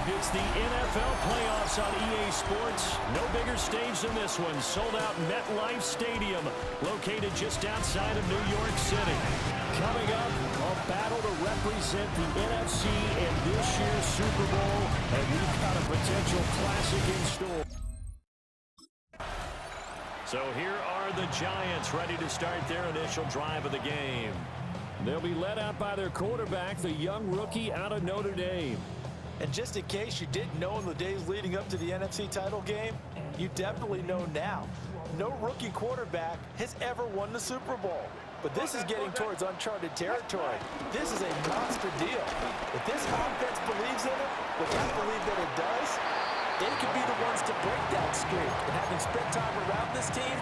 It's the NFL playoffs on EA Sports. No bigger stage than this one. Sold out MetLife Stadium, located just outside of New York City. Coming up, a battle to represent the NFC in this year's Super Bowl, and we've got a potential classic in store. So here are the Giants ready to start their initial drive of the game. They'll be led out by their quarterback, the young rookie out of Notre Dame. And just in case you didn't know in the days leading up to the NFC title game, you definitely know now. No rookie quarterback has ever won the Super Bowl. But this is getting towards uncharted territory. This is a monster deal. If this offense believes in it, which I believe that it does, they could be the ones to break that streak. And having spent time around this team,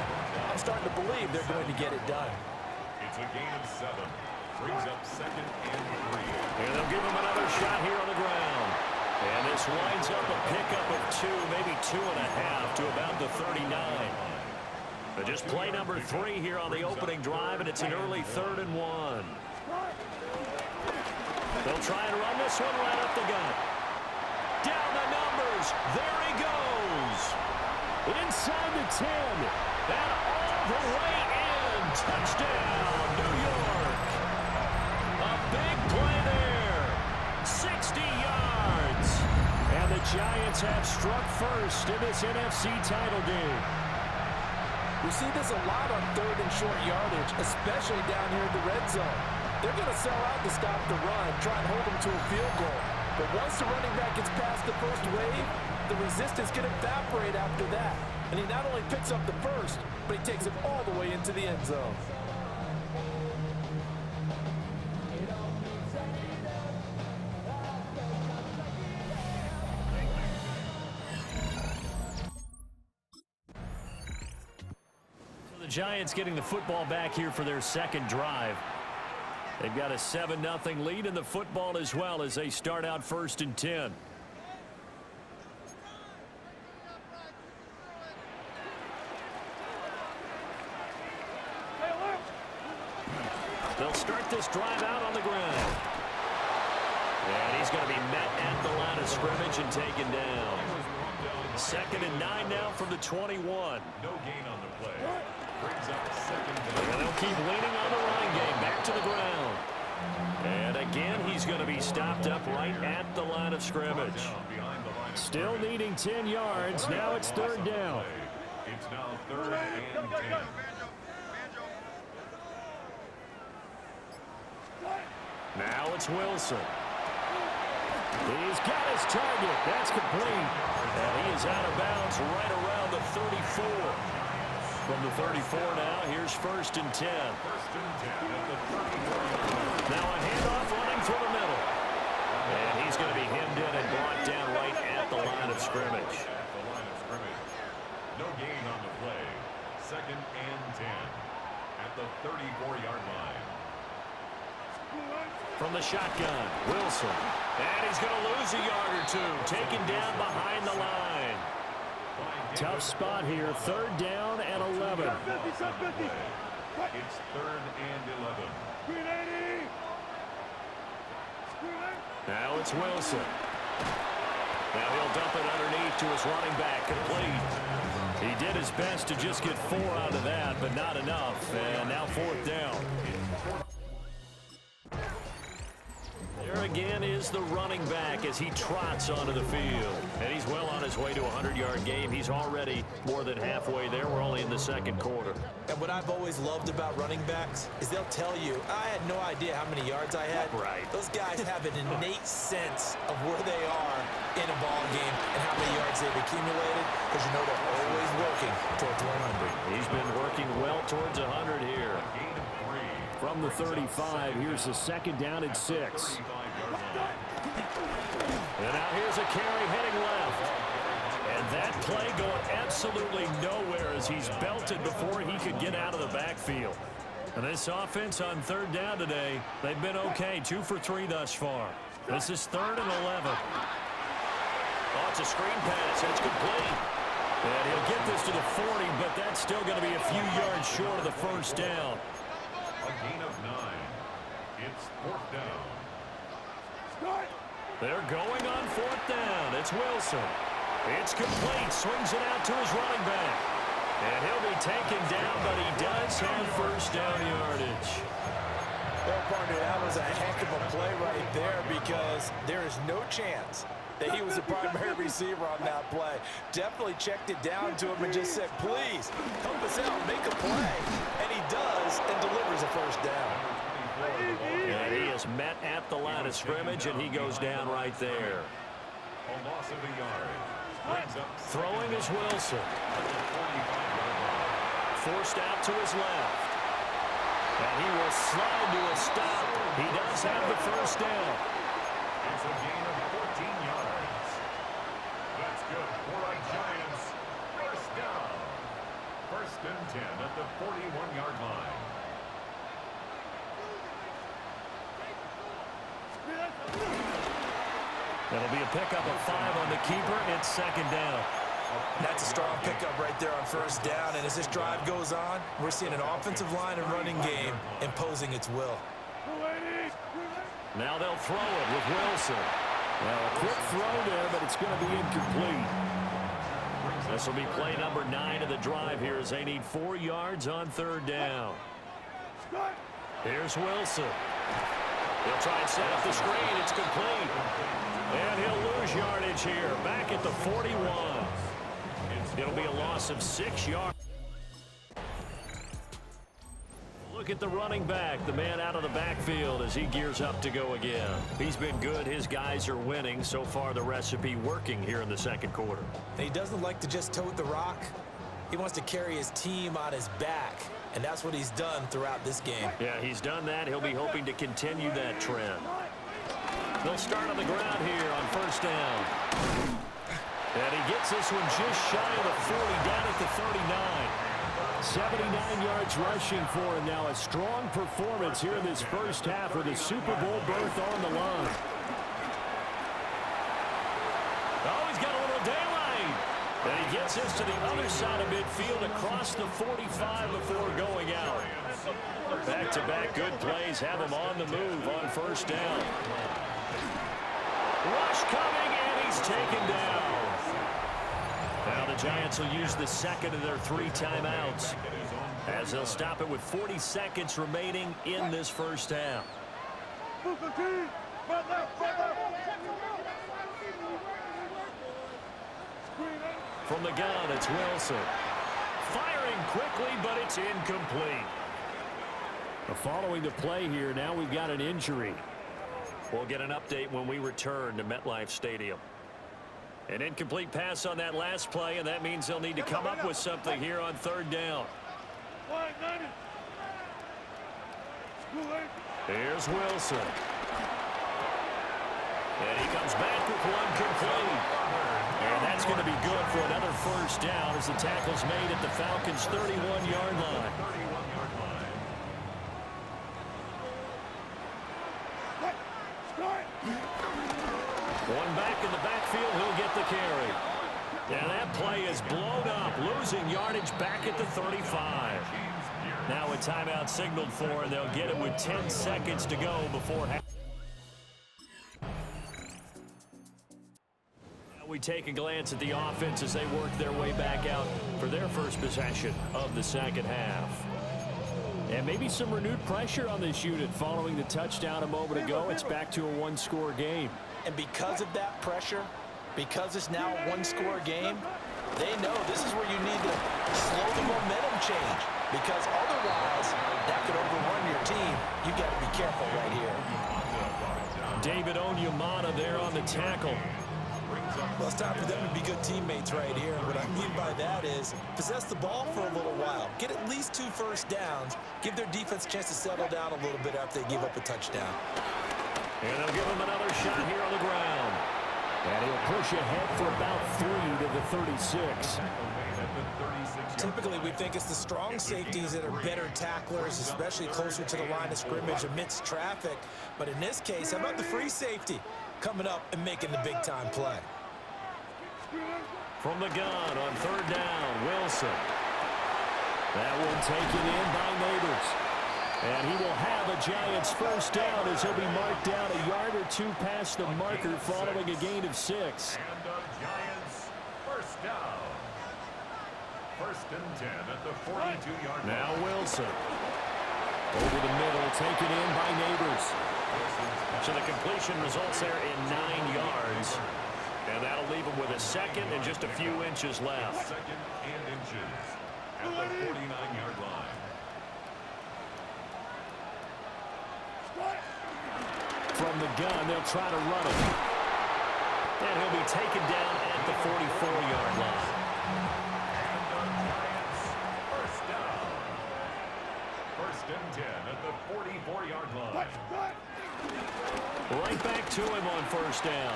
I'm starting to believe they're going to get it done. It's a game of 7. Brings up 2nd and 3. And they'll give him another shot here on the ground. And this winds up a pickup of 2, maybe 2.5 to about the 39. But just play number 3 here on the opening drive, and it's an early 3rd and 1. They'll try and run this one right up the gut. Down the numbers. There he goes. Inside the 10. And all the way in. Touchdown, New York. A big play there. 60 yards. And the Giants have struck first in this NFC title game. We see this a lot on 3rd and short yardage, especially down here in the red zone. They're going to sell out to stop the run, try and hold them to a field goal. But once the running back gets past the first wave, the resistance can evaporate after that. And he not only picks up the first, but he takes it all the way into the end zone. Giants getting the football back here for their second drive. They've got a 7-0 lead in the football as well as they start out 1st and 10. They'll start this drive out on the ground. And he's going to be met at the line of scrimmage and taken down. 2nd and 9 now from the 21. No gain on the play. Brings up 2nd down. And they'll keep leaning on the running game. Back to the ground. And again, he's going to be stopped up right at the line of scrimmage. Still needing 10 yards. Now it's 3rd down. It's now 3rd and 10. Now it's Wilson. He's got his target. That's complete. And he is out of bounds right around the 34. From the 34 now, here's 1st and 10. 1st and 10 at the 34. Now a handoff running through the middle. And he's going to be hemmed in and brought down right at the line of scrimmage. No gain on the play. 2nd and 10 at the 34-yard line. From the shotgun, Wilson. And he's going to lose a yard or 2. Taken down behind the line. Tough spot here. 3rd down and 11. It's 3rd and 11. Now it's Wilson. Now he'll dump it underneath to his running back. Complete. He did his best to just get 4 out of that, but not enough. And now 4th down. There again is the running back as he trots onto the field. And he's well on his way to a 100-yard game. He's already more than halfway there. We're only in the 2nd quarter. And what I've always loved about running backs is they'll tell you, I had no idea how many yards I had. Right. Those guys have an innate sense of where they are in a ball game and how many yards they've accumulated, because you know they're always working towards 100. He's been working well towards 100 here. From the 35, here's the 2nd down and 6. And now here's a carry heading left. And that play going absolutely nowhere as he's belted before he could get out of the backfield. And this offense on 3rd down today, they've been okay. 2 for 3 thus far. This is 3rd and 11. Oh, it's a screen pass. It's complete. And he'll get this to the 40, but that's still going to be a few yards short of the 1st down. A gain of 9. It's 4th down. They're going on 4th down It's Wilson. It's complete. Swings it out to his running back. And he'll be taken down, but he does have first down yardage. Well, partner, that was a heck of a play right there because there is no chance that he was the primary receiver on that play. Definitely checked it down to him and just said, please, help us out, make a play. And he does and delivers a first down. And he is met at the line of scrimmage, and he goes down right there. A loss of a yard. Throwing is Wilson. Forced out to his left. And he will slide to a stop. He does have the first down. It's a gain of 14 yards. That's good for a Giants first down. First and 10 at the 41-yard line. That'll be a pickup of 5 on the keeper. It's second down. That's a strong pickup right there on first down. And as this drive goes on, we're seeing an offensive line and running game imposing its will. Now they'll throw it with Wilson. Well, a quick throw there, but it's going to be incomplete. This will be play number 9 of the drive here as they need 4 yards on third down. Here's Wilson. He'll try and set up the screen. It's complete. And he'll lose yardage here. Back at the 41. It'll be a loss of 6 yards. Look at the running back, the man out of the backfield as he gears up to go again. He's been good. His guys are winning. So far, the recipe working here in the second quarter. And he doesn't like to just tote the rock. He wants to carry his team on his back. And that's what he's done throughout this game. Yeah, he's done that. He'll be hoping to continue that trend. They'll start on the ground here on first down. And he gets this one just shy of the 40, down at the 39. 79 yards rushing for him now. A strong performance here in this first half with a Super Bowl berth on the line. Oh, he's got a little daylight. And he gets this to the other side of midfield across the 45 before going out. Back-to-back good plays have him on the move on first down. Rush coming, and he's taken down. Now the Giants will use the second of their 3 timeouts as they'll stop it with 40 seconds remaining in this first half. From the gun, it's Wilson. Firing quickly, but it's incomplete. Following the play here, now we've got an injury. We'll get an update when we return to MetLife Stadium. An incomplete pass on that last play, and that means they'll need to come up with something here on third down. Here's Wilson. And he comes back with one complete. And that's going to be good for another first down as the tackle's made at the Falcons' 31-yard line. One back in the backfield, he'll get the carry. And that play is blown up, losing yardage back at the 35. Now a timeout signaled for, and they'll get it with 10 seconds to go before half. We take a glance at the offense as they work their way back out for their first possession of the second half. And maybe some renewed pressure on this unit following the touchdown a moment ago. It's back to a one-score game. And because of that pressure, because it's now a one-score game, they know this is where you need to slow the momentum change. Because otherwise, that could overrun your team. You got to be careful right here. David Onyemata there on the tackle. Well, it's time for them to be good teammates right here. And what I mean by that is possess the ball for a little while. Get at least 2 first downs. Give their defense a chance to settle down a little bit after they give up a touchdown. And they'll give him another shot here on the ground. And he'll push ahead for about 3 to the 36. Typically, we think it's the strong safeties that are better tacklers, especially closer to the line of scrimmage amidst traffic. But in this case, how about the free safety coming up and making the big-time play? From the gun on third down, Wilson. That one taken in by Neighbors. And he will have a Giants first down as he'll be marked down a yard or two past the marker following a gain of 6. And the Giants first down. First and 10 at the 42-yard line. Now Wilson. Over the middle, taken in by Neighbors. So the completion results there in 9 yards. And that'll leave him with a second and just a few inches left. Second and inches at the 49-yard line. From the gun, they'll try to run him. And he'll be taken down at the 44-yard line. And the Giants first down. First and 10 at the 44-yard line. Right back to him on first down.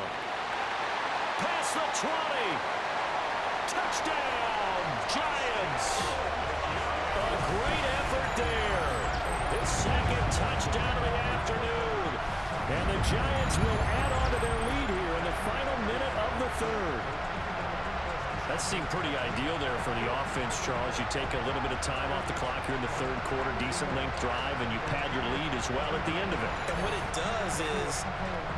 Past the 20. Touchdown, Giants. A great effort there. His second touchdown of the afternoon. And the Giants will add on to their lead here in the final minute of the third. That seemed pretty ideal there for the offense, Charles. You take a little bit of time off the clock here in the third quarter, decent length drive, and you pad your lead as well at the end of it. And what it does is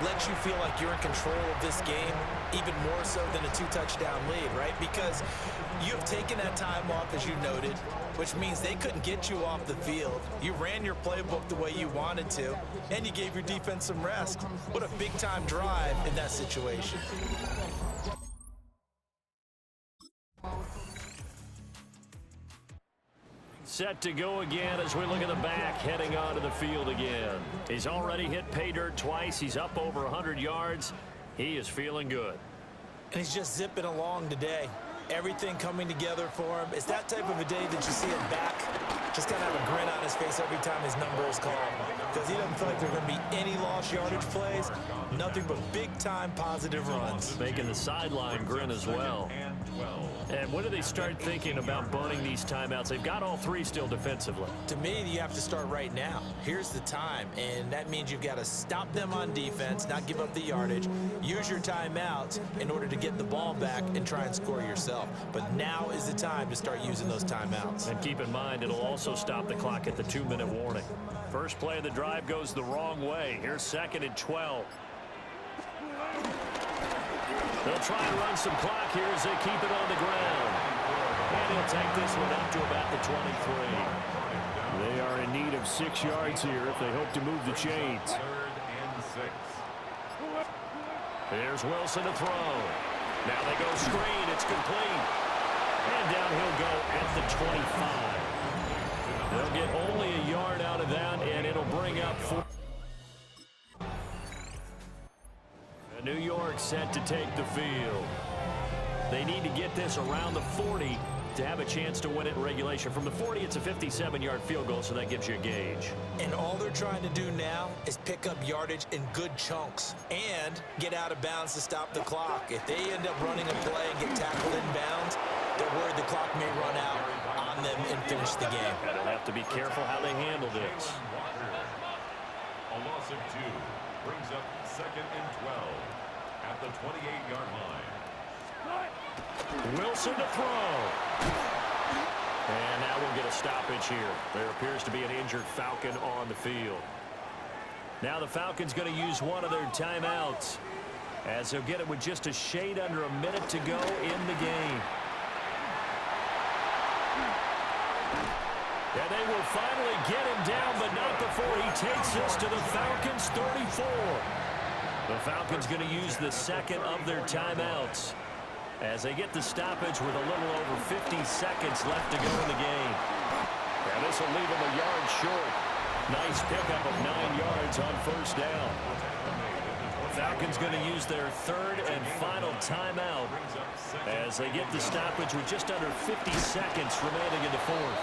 let you feel like you're in control of this game, even more so than a 2-touchdown lead, right? Because you have taken that time off, as you noted, which means they couldn't get you off the field. You ran your playbook the way you wanted to, and you gave your defense some rest. What a big-time drive in that situation. Set to go again as we look at the back, heading onto the field again. He's already hit pay dirt twice. He's up over 100 yards. He is feeling good. And he's just zipping along today. Everything coming together for him. It's that type of a day that you see him back. Just got to have a grin on his face every time his number is called. Because he doesn't feel like there are going to be any lost yardage plays. Nothing but big-time positive runs. Making the sideline grin as well. And when do they start thinking about burning these timeouts? They've got all three still defensively. To me, you have to start right now. Here's the time, and that means you've got to stop them on defense, not give up the yardage, use your timeouts in order to get the ball back and try and score yourself. But now is the time to start using those timeouts. And keep in mind, it'll also stop the clock at the 2-minute warning. First play of the drive goes the wrong way. Here's 2nd and 12. They'll try and run some clock here as they keep it on the ground. And he'll take this one up to about the 23. They are in need of 6 yards here if they hope to move the chains. 3rd and 6. There's Wilson to throw. Now they go screen. It's complete. And down he'll go at the 25. They'll get only a yard out of that, and it'll bring up 4. New York set to take the field. They need to get this around the 40 to have a chance to win it in regulation. From the 40, it's a 57-yard field goal, so that gives you a gauge. And all they're trying to do now is pick up yardage in good chunks and get out of bounds to stop the clock. If they end up running a play and get tackled in bounds, they're worried the clock may run out on them and finish the game. And they'll have to be careful how they handle this. A loss of 2 brings up 2nd and 12 at the 28-yard line. Wilson to throw. And now we'll get a stoppage here. There appears to be an injured Falcon on the field. Now the Falcons going to use one of their timeouts as they'll get it with just a shade under a minute to go in the game. And they will finally get him down, but not before he takes this to the Falcons' 34. The Falcons going to use the second of their timeouts as they get the stoppage with a little over 50 seconds left to go in the game. And this will leave them a yard short. Nice pickup of 9 yards on first down. Falcons going to use their third and final timeout as they get the stoppage with just under 50 seconds remaining in the fourth.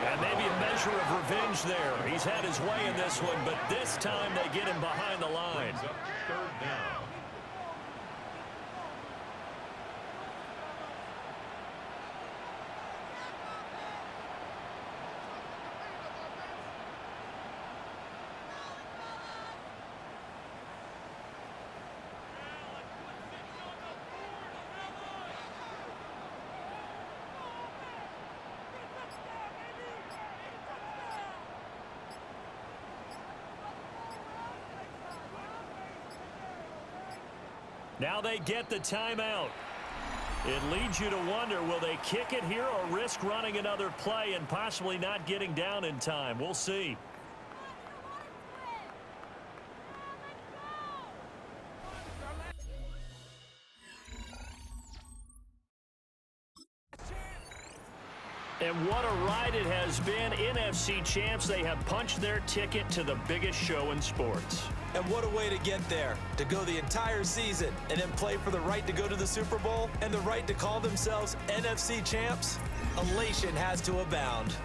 And maybe a measure of revenge there. He's had his way in this one, but this time they get him behind the line. 3rd down. Now they get the timeout. It leads you to wonder, will they kick it here or risk running another play and possibly not getting down in time? We'll see. And what a ride it has been. NFC champs, they have punched their ticket to the biggest show in sports. And what a way to get there, to go the entire season and then play for the right to go to the Super Bowl and the right to call themselves NFC champs. Elation has to abound.